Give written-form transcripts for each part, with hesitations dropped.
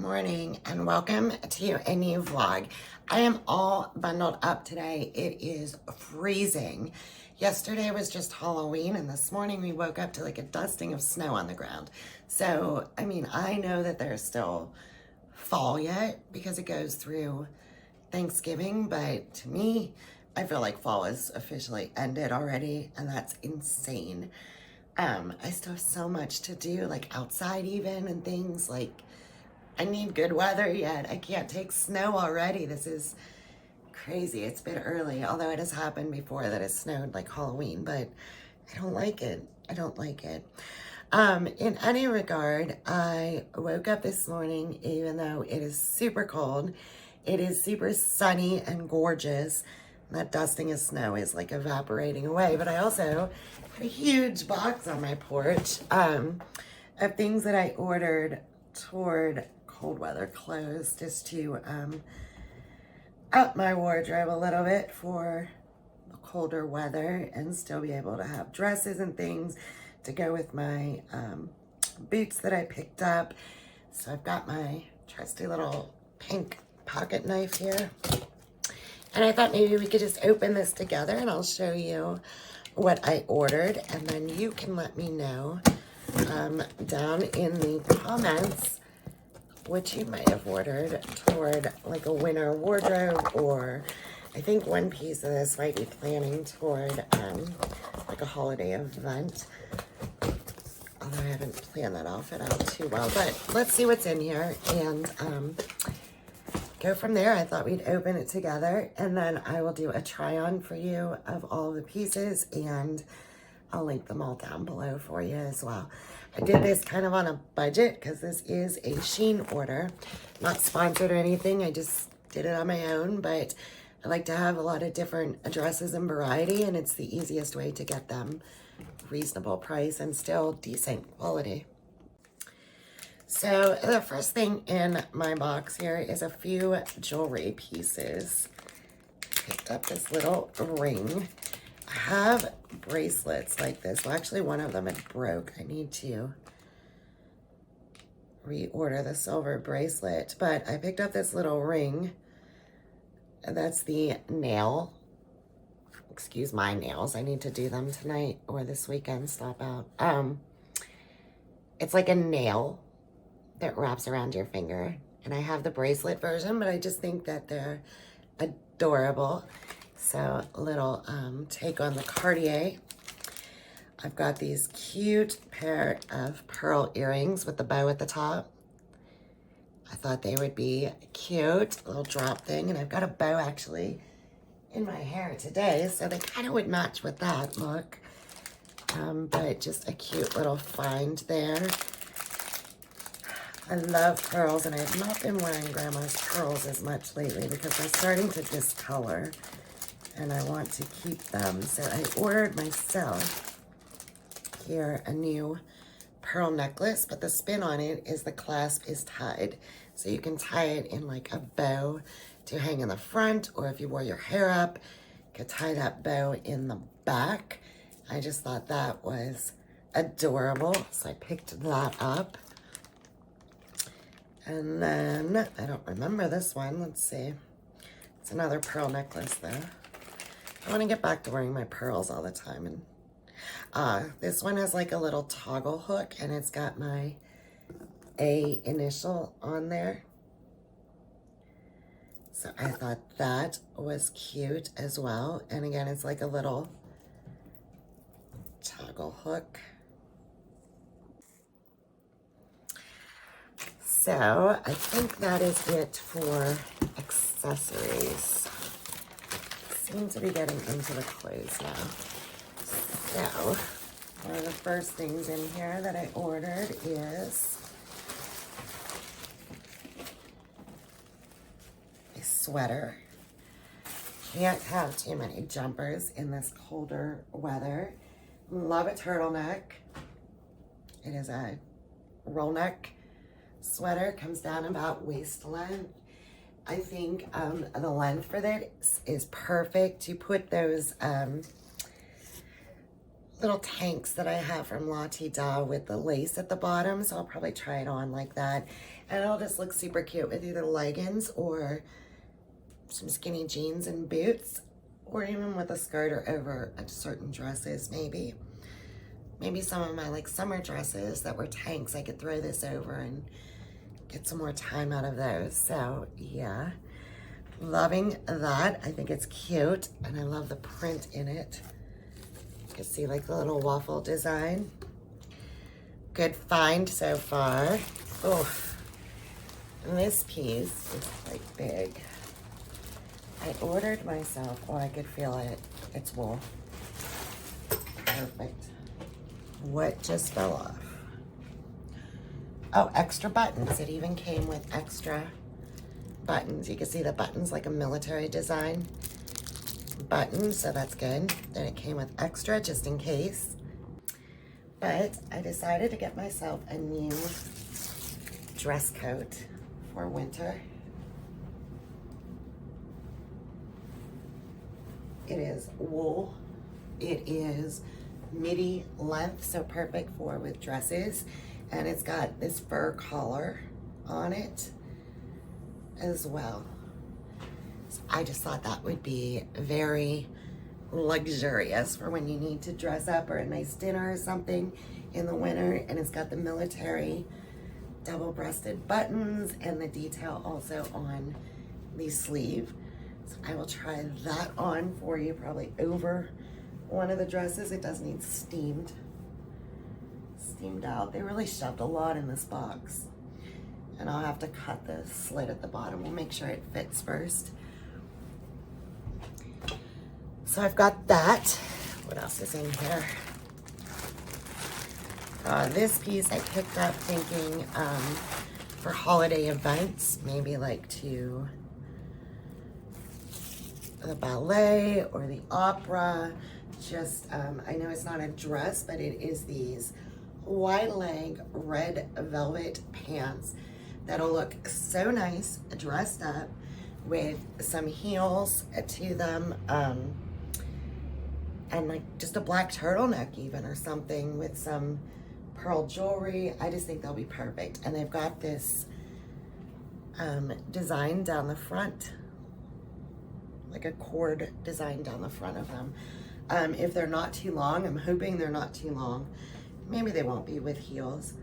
morning and welcome to a new vlog. I am all bundled up today. It is freezing. Yesterday was just Halloween and this morning we woke up to like a dusting of snow on the ground. So, I mean, I know that there's still fall yet because it goes through Thanksgiving, but to me, I feel like fall is officially ended already and that's insane. I still have so much to do, like outside even and things. Like, I need good weather yet. I can't take snow already. This is crazy. It's been early, although it has happened before that it snowed like Halloween, but I don't like it. I don't like it. In any regard, I woke up this morning, even though it is super cold. It is super sunny and gorgeous. That dusting of snow is like evaporating away, but I also have a huge box on my porch of things that I ordered toward cold weather clothes just to up my wardrobe a little bit for the colder weather and still be able to have dresses and things to go with my boots that I picked up. So I've got my trusty little pink pocket knife here. And I thought maybe we could just open this together and I'll show you what I ordered. And then you can let me know down in the comments what you might have ordered toward like a winter wardrobe, or I think one piece of this might be planning toward like a holiday event. Although I haven't planned that outfit out too well, but let's see what's in here and go from there. I thought we'd open it together and then I will do a try on for you of all the pieces and I'll link them all down below for you as well. I did this kind of on a budget because this is a Shein order. Not sponsored or anything. I just did it on my own, but I like to have a lot of different dresses and variety and it's the easiest way to get them reasonable price and still decent quality. So the first thing in my box here is a few jewelry pieces. Picked up this little ring. I have bracelets like this. Well, actually one of them had broke. I need to reorder the silver bracelet, but I picked up this little ring. And that's the nail. Excuse my nails. I need to do them tonight or this weekend. Stop out. It's like a nail that wraps around your finger. And I have the bracelet version, but I just think that they're adorable. So a little take on the Cartier. I've got these cute pair of pearl earrings with the bow at the top. I thought they would be cute, a little drop thing. And I've got a bow actually in my hair today, so they kind of would match with that look. But just a cute little find there. I love pearls, and I have not been wearing Grandma's pearls as much lately because they're starting to discolor, and I want to keep them. So I ordered myself here a new pearl necklace, but the spin on it is the clasp is tied. So you can tie it in like a bow to hang in the front, or if you wore your hair up, you could tie that bow in the back. I just thought that was adorable, so I picked that up. And then, I don't remember this one. Let's see. It's another pearl necklace, though. I want to get back to wearing my pearls all the time. And this one has like a little toggle hook, and it's got my A initial on there. So I thought that was cute as well. And again, it's like a little toggle hook. So I think that is it for accessories. Seem to be getting into the clothes now. So one of the first things in here that I ordered is a sweater. Can't have too many jumpers in this colder weather. Love a turtleneck. It is a roll neck sweater, comes down about waist length. I think the length for this is perfect to put those little tanks that I have from La Tida with the lace at the bottom, so I'll probably try it on like that. And it'll just look super cute with either leggings or some skinny jeans and boots, or even with a skirt or over certain dresses maybe. Maybe some of my like summer dresses that were tanks, I could throw this over and get some more time out of those. So yeah, loving that. I think it's cute and I love the print in it. You can see like the little waffle design. Good find so far. Oh, and this piece is like big. I ordered myself, oh, I could feel it. It's wool. Perfect. What just fell off? Oh, extra buttons. It even came with extra buttons. You can see the buttons like a military design button, so that's good. Then it came with extra just in case. But I decided to get myself a new dress coat for winter. It is wool. It is midi length, so perfect for with dresses. And it's got this fur collar on it as well. So I just thought that would be very luxurious for when you need to dress up or a nice dinner or something in the winter. And it's got the military double-breasted buttons and the detail also on the sleeve. So I will try that on for you, probably over one of the dresses. It does need steamed out. They really shoved a lot in this box. And I'll have to cut the slit at the bottom. We'll make sure it fits first. So I've got that. What else is in here? This piece I picked up thinking for holiday events, maybe like to the ballet or the opera. Just, I know it's not a dress, but it is these wide leg red velvet pants that'll look so nice dressed up with some heels to them, and like just a black turtleneck even or something with some pearl jewelry. I just think they'll be perfect. And they've got this design down the front, like a cord design down the front of them. If they're not too long, I'm hoping they're not too long. Maybe they won't be with heels.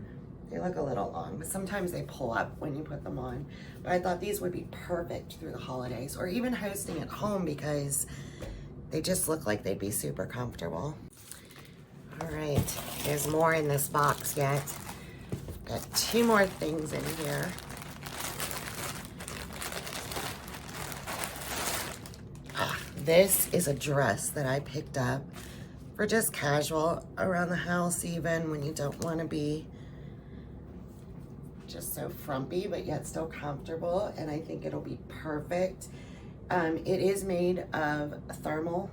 They look a little long, but sometimes they pull up when you put them on. But I thought these would be perfect through the holidays or even hosting at home because they just look like they'd be super comfortable. All right, there's more in this box yet. Got two more things in here. This is a dress that I picked up for just casual around the house, even when you don't want to be just so frumpy, but yet still comfortable. And I think it'll be perfect. It is made of thermal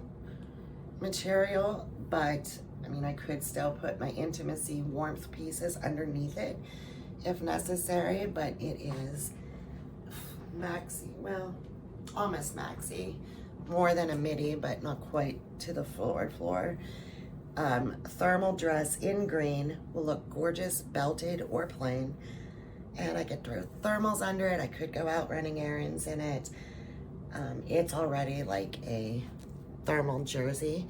material, but I mean, I could still put my intimacy warmth pieces underneath it if necessary, but it is maxi, well, almost maxi. More than a midi, but not quite to the floor. Thermal dress in green will look gorgeous, belted or plain. And I could throw thermals under it. I could go out running errands in it. It's already like a thermal jersey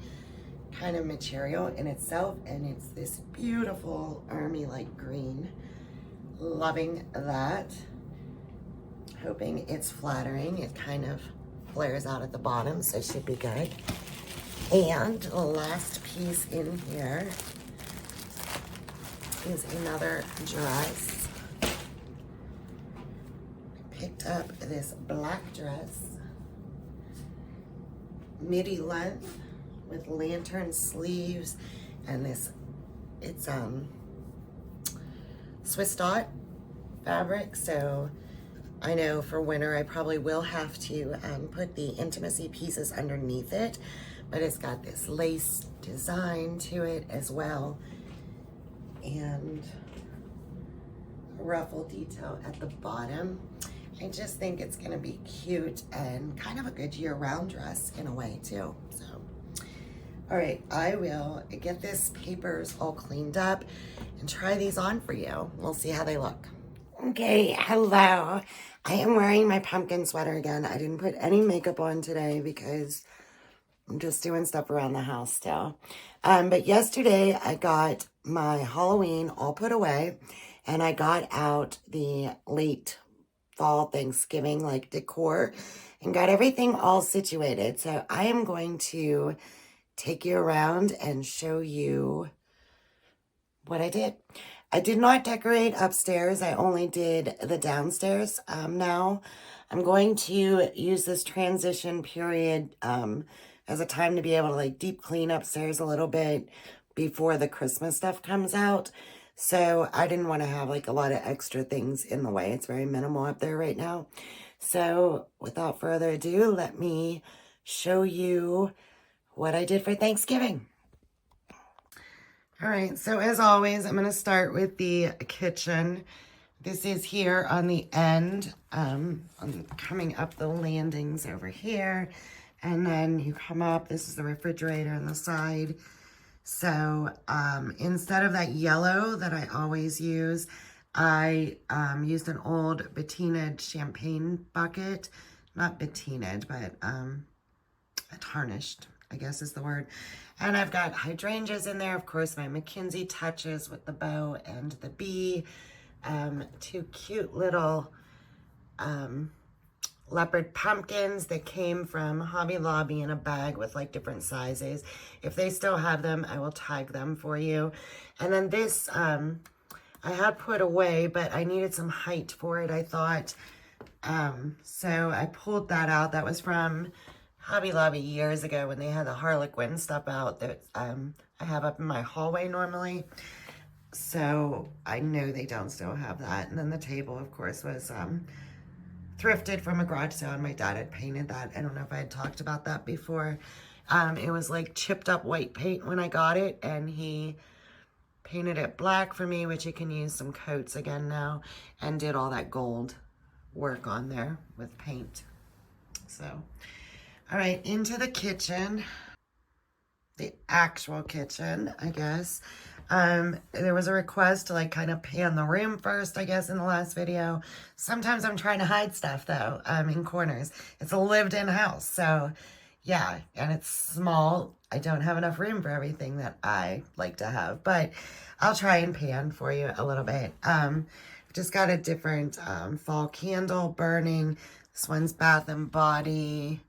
kind of material in itself. And it's this beautiful army-like green. Loving that. Hoping it's flattering. It kind of flares out at the bottom, so it should be good. And the last piece in here is another dress. I picked up this black dress, midi length with lantern sleeves, and this, it's Swiss dot fabric, so I know for winter I probably will have to put the intimacy pieces underneath it, but it's got this lace design to it as well, and ruffle detail at the bottom. I just think it's gonna be cute and kind of a good year-round dress in a way too. So All right, I will get this papers all cleaned up and try these on for you. We'll see how they look. Okay, hello. I am wearing my pumpkin sweater again. I didn't put any makeup on today because I'm just doing stuff around the house still. But yesterday I got my Halloween all put away, and I got out the late fall Thanksgiving like decor and got everything all situated. So I am going to take you around and show you what I did. I did not decorate upstairs. I only did the downstairs. Now I'm going to use this transition period as a time to be able to like deep clean upstairs a little bit before the Christmas stuff comes out. So I didn't want to have like a lot of extra things in the way. It's very minimal up there right now. So without further ado, let me show you what I did for Thanksgiving. All right, so as always, I'm going to start with the kitchen. This is here on the end. I'm coming up the landings over here. And then you come up, this is the refrigerator on the side. So instead of that yellow that I always use, I used an old patinaed champagne bucket. Not patinaed, but tarnished, I guess is the word. And I've got hydrangeas in there. Of course, my Mackenzie touches with the bow and the bee. Two cute little leopard pumpkins that came from Hobby Lobby in a bag with like different sizes. If they still have them, I will tag them for you. And then this, I had put away, but I needed some height for it, I thought. So I pulled that out. That was from Hobby Lobby years ago when they had the Harlequin stuff out that I have up in my hallway normally. So I know they don't still have that. And then the table, of course, was thrifted from a garage sale, and my dad had painted that. I don't know if I had talked about that before. It was like chipped up white paint when I got it, and he painted it black for me, which you can use some coats again now, and did all that gold work on there with paint. So, all right, into the kitchen, the actual kitchen, I guess. There was a request to like kind of pan the room first, I guess, in the last video. Sometimes I'm trying to hide stuff though, in corners. It's a lived-in house, so yeah, and it's small. I don't have enough room for everything that I like to have, but I'll try and pan for you a little bit. Just got a different fall candle burning. This one's Bath and Body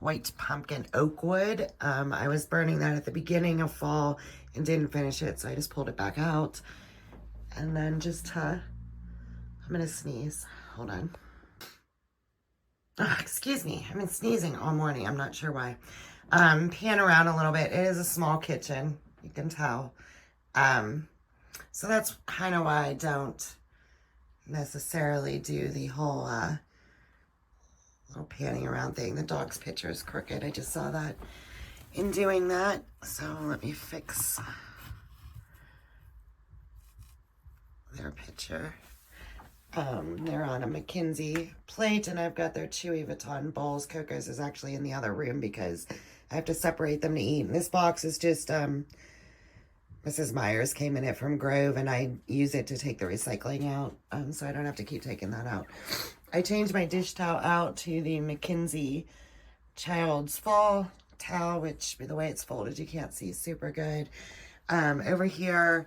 White Pumpkin Oak Wood. I was burning that at the beginning of fall and didn't finish it, so I just pulled it back out. And then just, I'm gonna sneeze. Hold on. Oh, excuse me. I've been sneezing all morning. I'm not sure why. Pan around a little bit. It is a small kitchen, you can tell. So that's kind of why I don't necessarily do the whole little panning around thing. The dog's picture is crooked. I just saw that in doing that. So let me fix their picture. They're on a Mackenzie plate, and I've got their Chewy Vuitton bowls. Coco's is actually in the other room because I have to separate them to eat. And this box is just, Mrs. Myers came in it from Grove, and I use it to take the recycling out, so I don't have to keep taking that out. I changed my dish towel out to the Mackenzie Childs Fall towel, which, by the way it's folded, you can't see super good. Over here,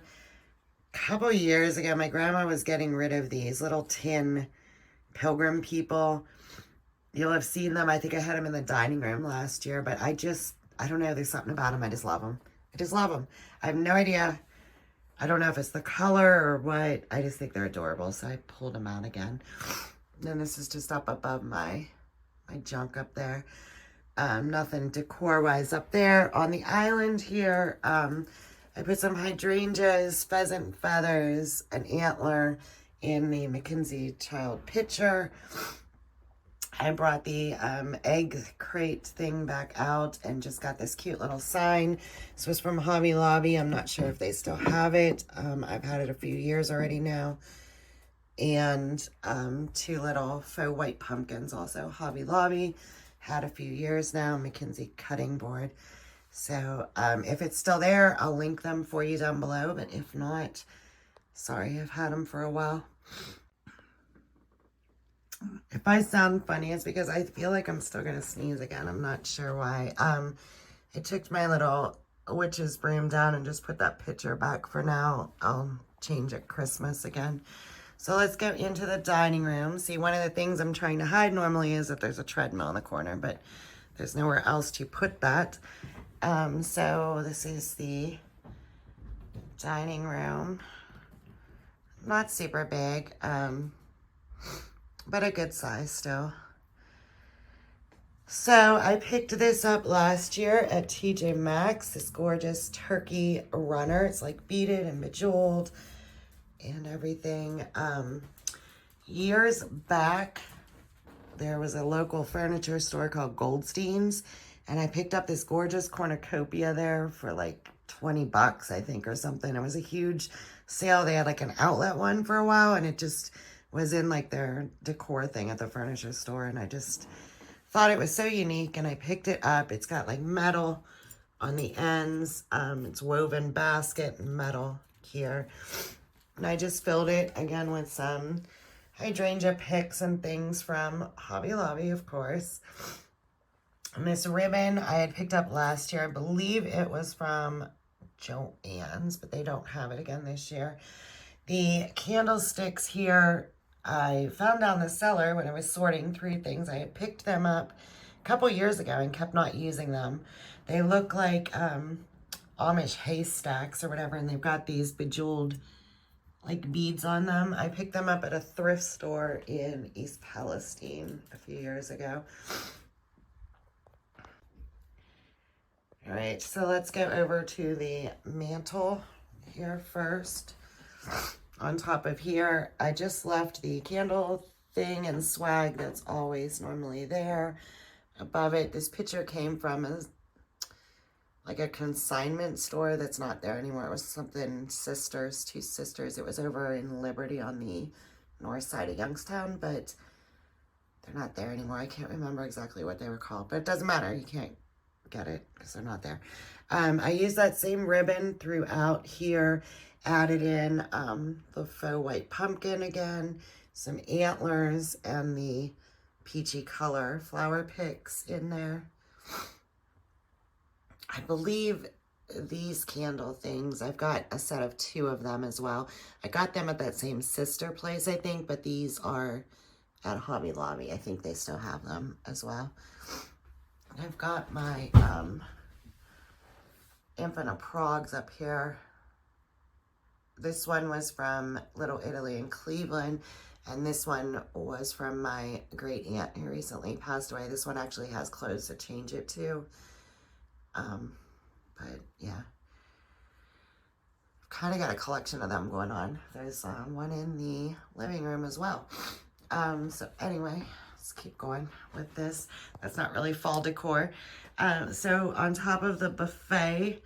a couple years ago, my grandma was getting rid of these little tin pilgrim people. You'll have seen them. I think I had them in the dining room last year, but I don't know. There's something about them. I just love them. I just love them. I have no idea. I don't know if it's the color or what. I just think they're adorable, so I pulled them out again. And this is just up above my junk up there. Nothing decor-wise up there. On the island here, I put some hydrangeas, pheasant feathers, an antler in the Mackenzie Child pitcher. I brought the egg crate thing back out and just got this cute little sign. This was from Hobby Lobby. I'm not sure if they still have it. I've had it a few years already now. And two little faux white pumpkins also. Hobby Lobby, had a few years now. Mackenzie cutting board. So if it's still there, I'll link them for you down below. But if not, sorry, I've had them for a while. If I sound funny, it's because I feel like I'm still going to sneeze again. I'm not sure why. I took my little witch's broom down and just put that picture back for now. I'll change it Christmas again. So let's go into the dining room. See, one of the things I'm trying to hide normally is that there's a treadmill in the corner, but there's nowhere else to put that. So this is the dining room. Not super big, but a good size still. So I picked this up last year at TJ Maxx, this gorgeous turkey runner. It's like beaded and bejeweled and everything. Years back, there was a local furniture store called Goldstein's, and I picked up this gorgeous cornucopia there for like 20 bucks, I think, or something. It was a huge sale. They had like an outlet one for a while, and it just was in like their decor thing at the furniture store, and I just thought it was so unique, and I picked it up. It's got like metal on the ends. It's woven basket and metal here. And I just filled it again with some hydrangea picks and things from Hobby Lobby, of course. And this ribbon I had picked up last year. I believe it was from Joann's, but they don't have it again this year. The candlesticks here, I found down the cellar when I was sorting through things. I had picked them up a couple years ago and kept not using them. They look like Amish haystacks or whatever, and they've got these bejeweled like beads on them. I picked them up at a thrift store in East Palestine a few years ago. All right, so let's go over to the mantle here first. On top of here, I just left the candle thing and swag that's always normally there. Above it, this picture came from like a consignment store that's not there anymore. It was something sisters, two sisters. It was over in Liberty on the north side of Youngstown, but they're not there anymore. I can't remember exactly what they were called, but it doesn't matter. You can't get it because they're not there. I used that same ribbon throughout here, added in the faux white pumpkin again, some antlers, and the peachy color flower picks in there. I believe these candle things, I've got a set of 2 of them as well. I got them at that same sister place, I think, but these are at Hobby Lobby. I think they still have them as well. I've got my Infinite Progs up here. This one was from Little Italy in Cleveland, and this one was from my great aunt who recently passed away. This one actually has clothes to change it to. But yeah, I've kind of got a collection of them going on. There's one in the living room as well. So anyway, let's keep going with this. That's not really fall decor. So on top of the buffet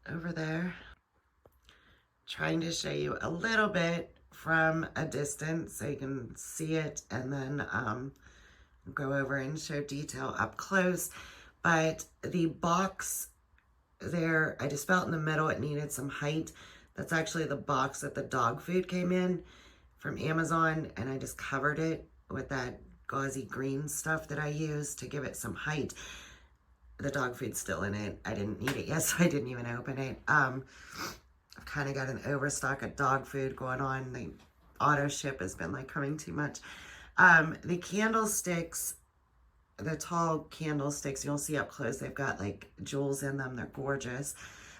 over there, trying to show you a little bit from a distance so you can see it, and then go over and show detail up close. But the box there, I just felt in the middle it needed some height. That's actually the box that the dog food came in from Amazon, and I just covered it with that gauzy green stuff that I used to give it some height. The dog food's still in it. I didn't need it yet, so I didn't even open it. I've kind of got an overstock of dog food going on. The auto ship has been like coming too much. The candlesticks, the tall candlesticks you'll see up close, they've got like jewels in them. They're gorgeous.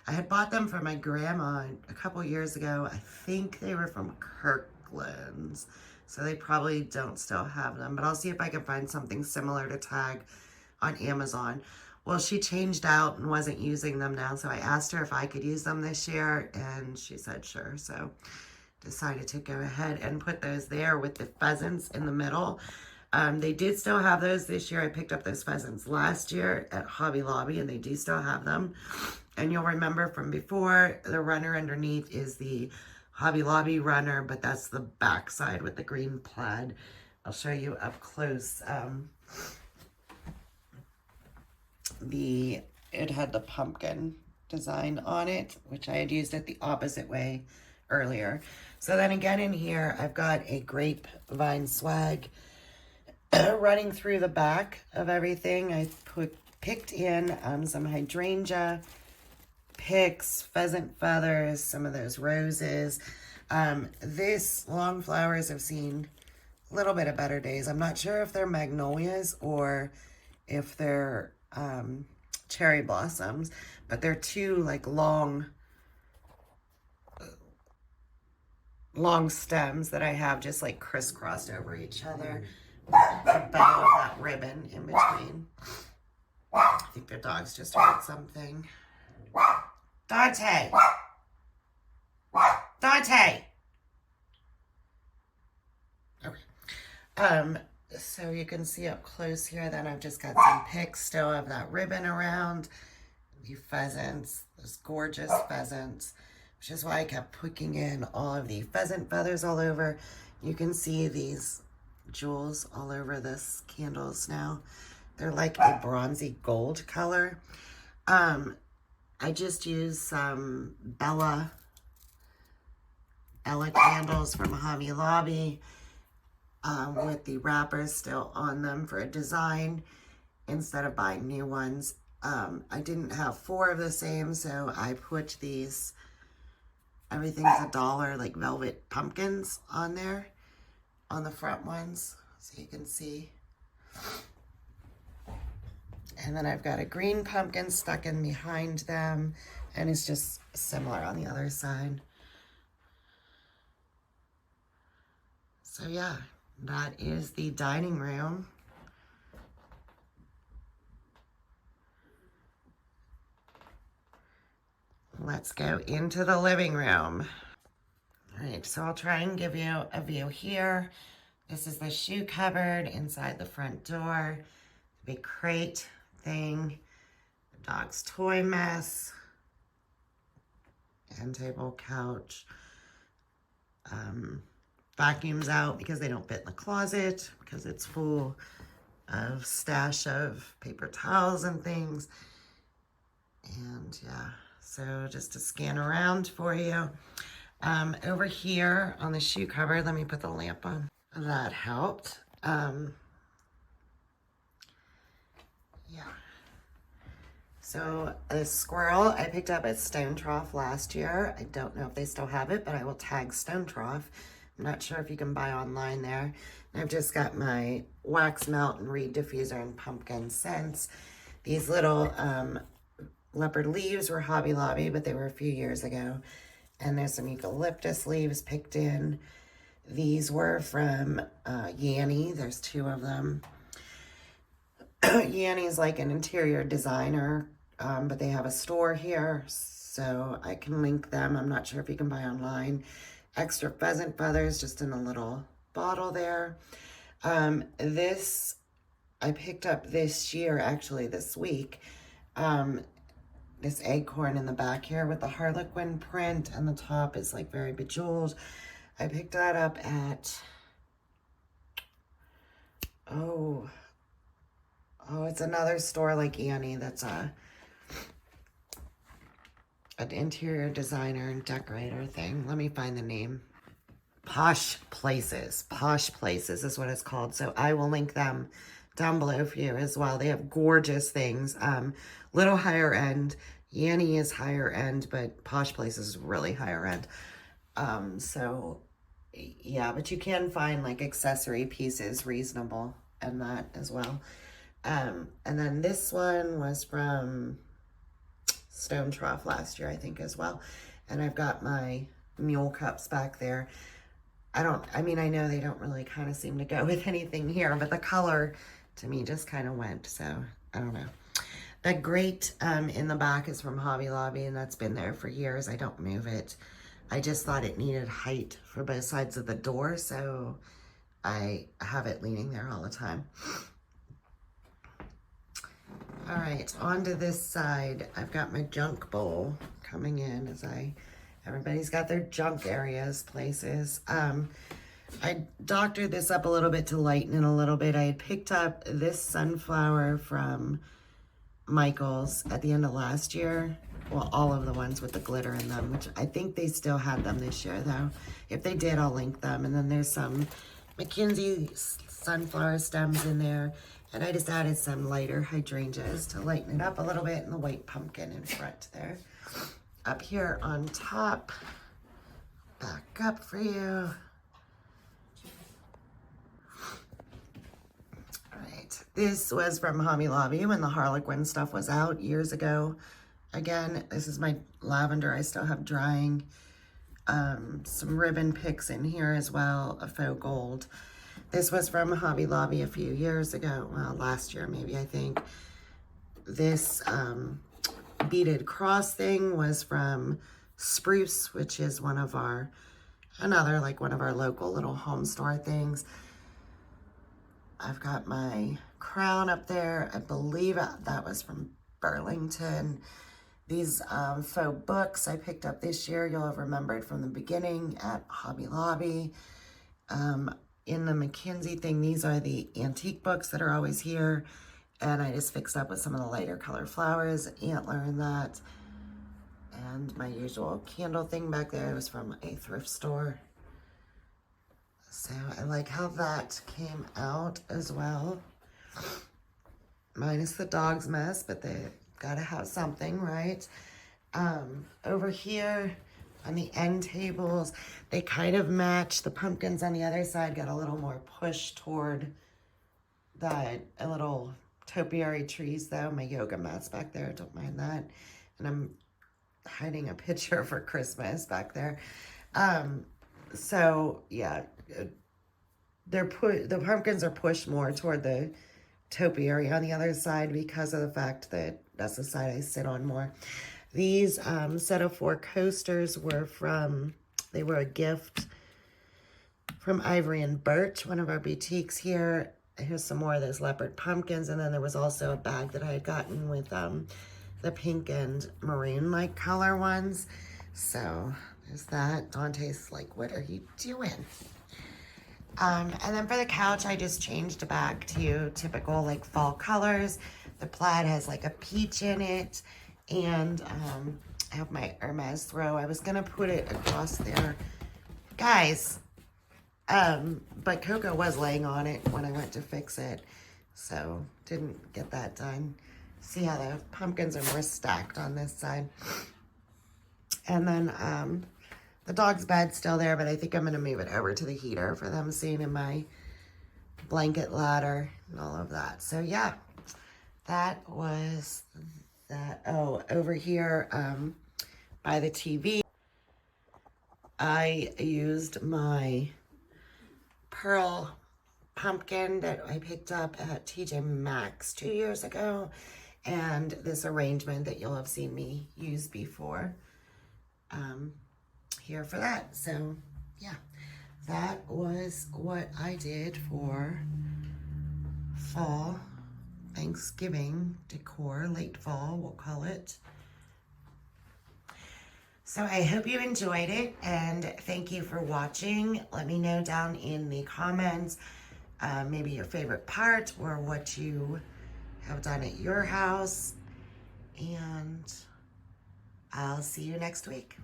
I had bought them for my grandma a couple years ago. I think they were from Kirkland's, so they probably don't still have them, but I'll see if I can find something similar to tag on Amazon. Well, she changed out and wasn't using them now, so I asked her if I could use them this year, and she said sure. So decided to go ahead and put those there with the pheasants in the middle. They did still have those this year. I picked up those pheasants last year at Hobby Lobby, and they do still have them. And you'll remember from before, the runner underneath is the Hobby Lobby runner, but that's the back side with the green plaid. I'll show you up close the it had the pumpkin design on it, which I had used it the opposite way earlier. So then again in here, I've got a grapevine swag running through the back of everything. I picked in some hydrangea picks, pheasant feathers, some of those roses. This long flowers have seen a little bit of better days. I'm not sure if they're magnolias or if they're cherry blossoms, but they're two like long stems that I have just like crisscrossed over each other. A bow of that ribbon in between. I think their dogs just heard something. Dante! Dante! Okay. So you can see up close here that I've just got some picks still of that ribbon around. The pheasants, those gorgeous pheasants, which is why I kept putting in all of the pheasant feathers all over. You can see these jewels all over this candles now. They're like a bronzy gold color. I just used some Ella candles from Hobby Lobby with the wrappers still on them for a design instead of buying new ones. I didn't have 4 of the same, so I put these everything's $1 like velvet pumpkins on there on the front ones, so you can see. And then I've got a green pumpkin stuck in behind them, and it's just similar on the other side. So yeah, that is the dining room. Let's go into the living room. All right, so I'll try and give you a view here. This is the shoe cupboard inside the front door. The big crate thing. The dog's toy mess. End table, couch. Vacuums out because they don't fit in the closet because it's full of stash of paper towels and things. And yeah. So just to scan around for you. Over here on the shoe cupboard, let me put the lamp on. That helped. Yeah. So a squirrel I picked up at Stone Trough last year. I don't know if they still have it, but I will tag Stone Trough. I'm not sure if you can buy online there. And I've just got my wax melt and reed diffuser and pumpkin scents. These little leopard leaves were Hobby Lobby, but they were a few years ago. And there's some eucalyptus leaves picked in. These were from Yanni. There's 2 of them. Yanni's like an interior designer, but they have a store here, so I can link them. I'm not sure if you can buy online. Extra pheasant feathers just in a little bottle there. This I picked up this year, actually this week. This acorn in the back here with the harlequin print, and the top is like very bejeweled. I picked that up at, it's another store like Annie that's an interior designer and decorator thing. Let me find the name. Posh Places. Posh Places is what it's called. So I will link them down below for you as well. They have gorgeous things. Little higher end. Yanni is higher end, but Posh Places is really higher end. So yeah, but you can find like accessory pieces reasonable and that as well. And then this one was from Stone Trough last year, I think, as well. And I've got my mule cups back there. I know they don't really kind of seem to go with anything here, but the color to me just kind of went, so I don't know. That grate in the back is from Hobby Lobby, and that's been there for years. I don't move it. I just thought it needed height for both sides of the door, so I have it leaning there all the time. All right, onto this side, I've got my junk bowl coming in as everybody's got their junk areas, places. I doctored this up a little bit to lighten it a little bit. I had picked up this sunflower from Michaels at the end of last year. Well, all of the ones with the glitter in them, which I think they still had them this year though. If they did, I'll link them. And then there's some Mackenzie sunflower stems in there. And I just added some lighter hydrangeas to lighten it up a little bit, and the white pumpkin in front there. Up here on top, back up for you. All right, this was from Hobby Lobby when the Harlequin stuff was out years ago. Again, this is my lavender I still have drying. Some ribbon picks in here as well, a faux gold. This was from Hobby Lobby a few years ago, well, last year maybe, I think. This beaded cross thing was from Spruce, which is one of our local little home store things. I've got my crown up there. I believe that was from Burlington. These faux books I picked up this year, you'll have remembered from the beginning at Hobby Lobby. In the Mackenzie thing, these are the antique books that are always here. And I just fixed up with some of the lighter color flowers, antler in that. And my usual candle thing back there was from a thrift store. So I like how that came out as well. Minus the dog's mess, but they gotta have something, right? Over here on the end tables, they kind of match. The pumpkins on the other side got a little more push toward a little topiary trees though. My yoga mat's back there, don't mind that. And I'm hiding a picture for Christmas back there. So yeah, the pumpkins are pushed more toward the topiary on the other side because of the fact that that's the side I sit on more. These set of 4 coasters were they were a gift from Ivory and Birch, one of our boutiques here. Here's some more of those leopard pumpkins, and then there was also a bag that I had gotten with the pink and maroon like color ones. So there's that. Dante's like, what are you doing? And then for the couch, I just changed back to typical like fall colors. The plaid has like a peach in it, and I have my Hermes throw. I was gonna put it across there, guys, but Coco was laying on it when I went to fix it, so didn't get that done. See how the pumpkins are more stacked on this side. And then the dog's bed's still there, but I think I'm gonna move it over to the heater for them seeing in my blanket ladder and all of that. So yeah, that was that. Oh, over here by the TV, I used my pearl pumpkin that I picked up at TJ Maxx 2 years ago, and this arrangement that you'll have seen me use before here for that. So yeah, that was what I did for fall Thanksgiving decor, late fall we'll call it. So I hope you enjoyed it, and thank you for watching. Let me know down in the comments maybe your favorite part or what you have done at your house, and I'll see you next week.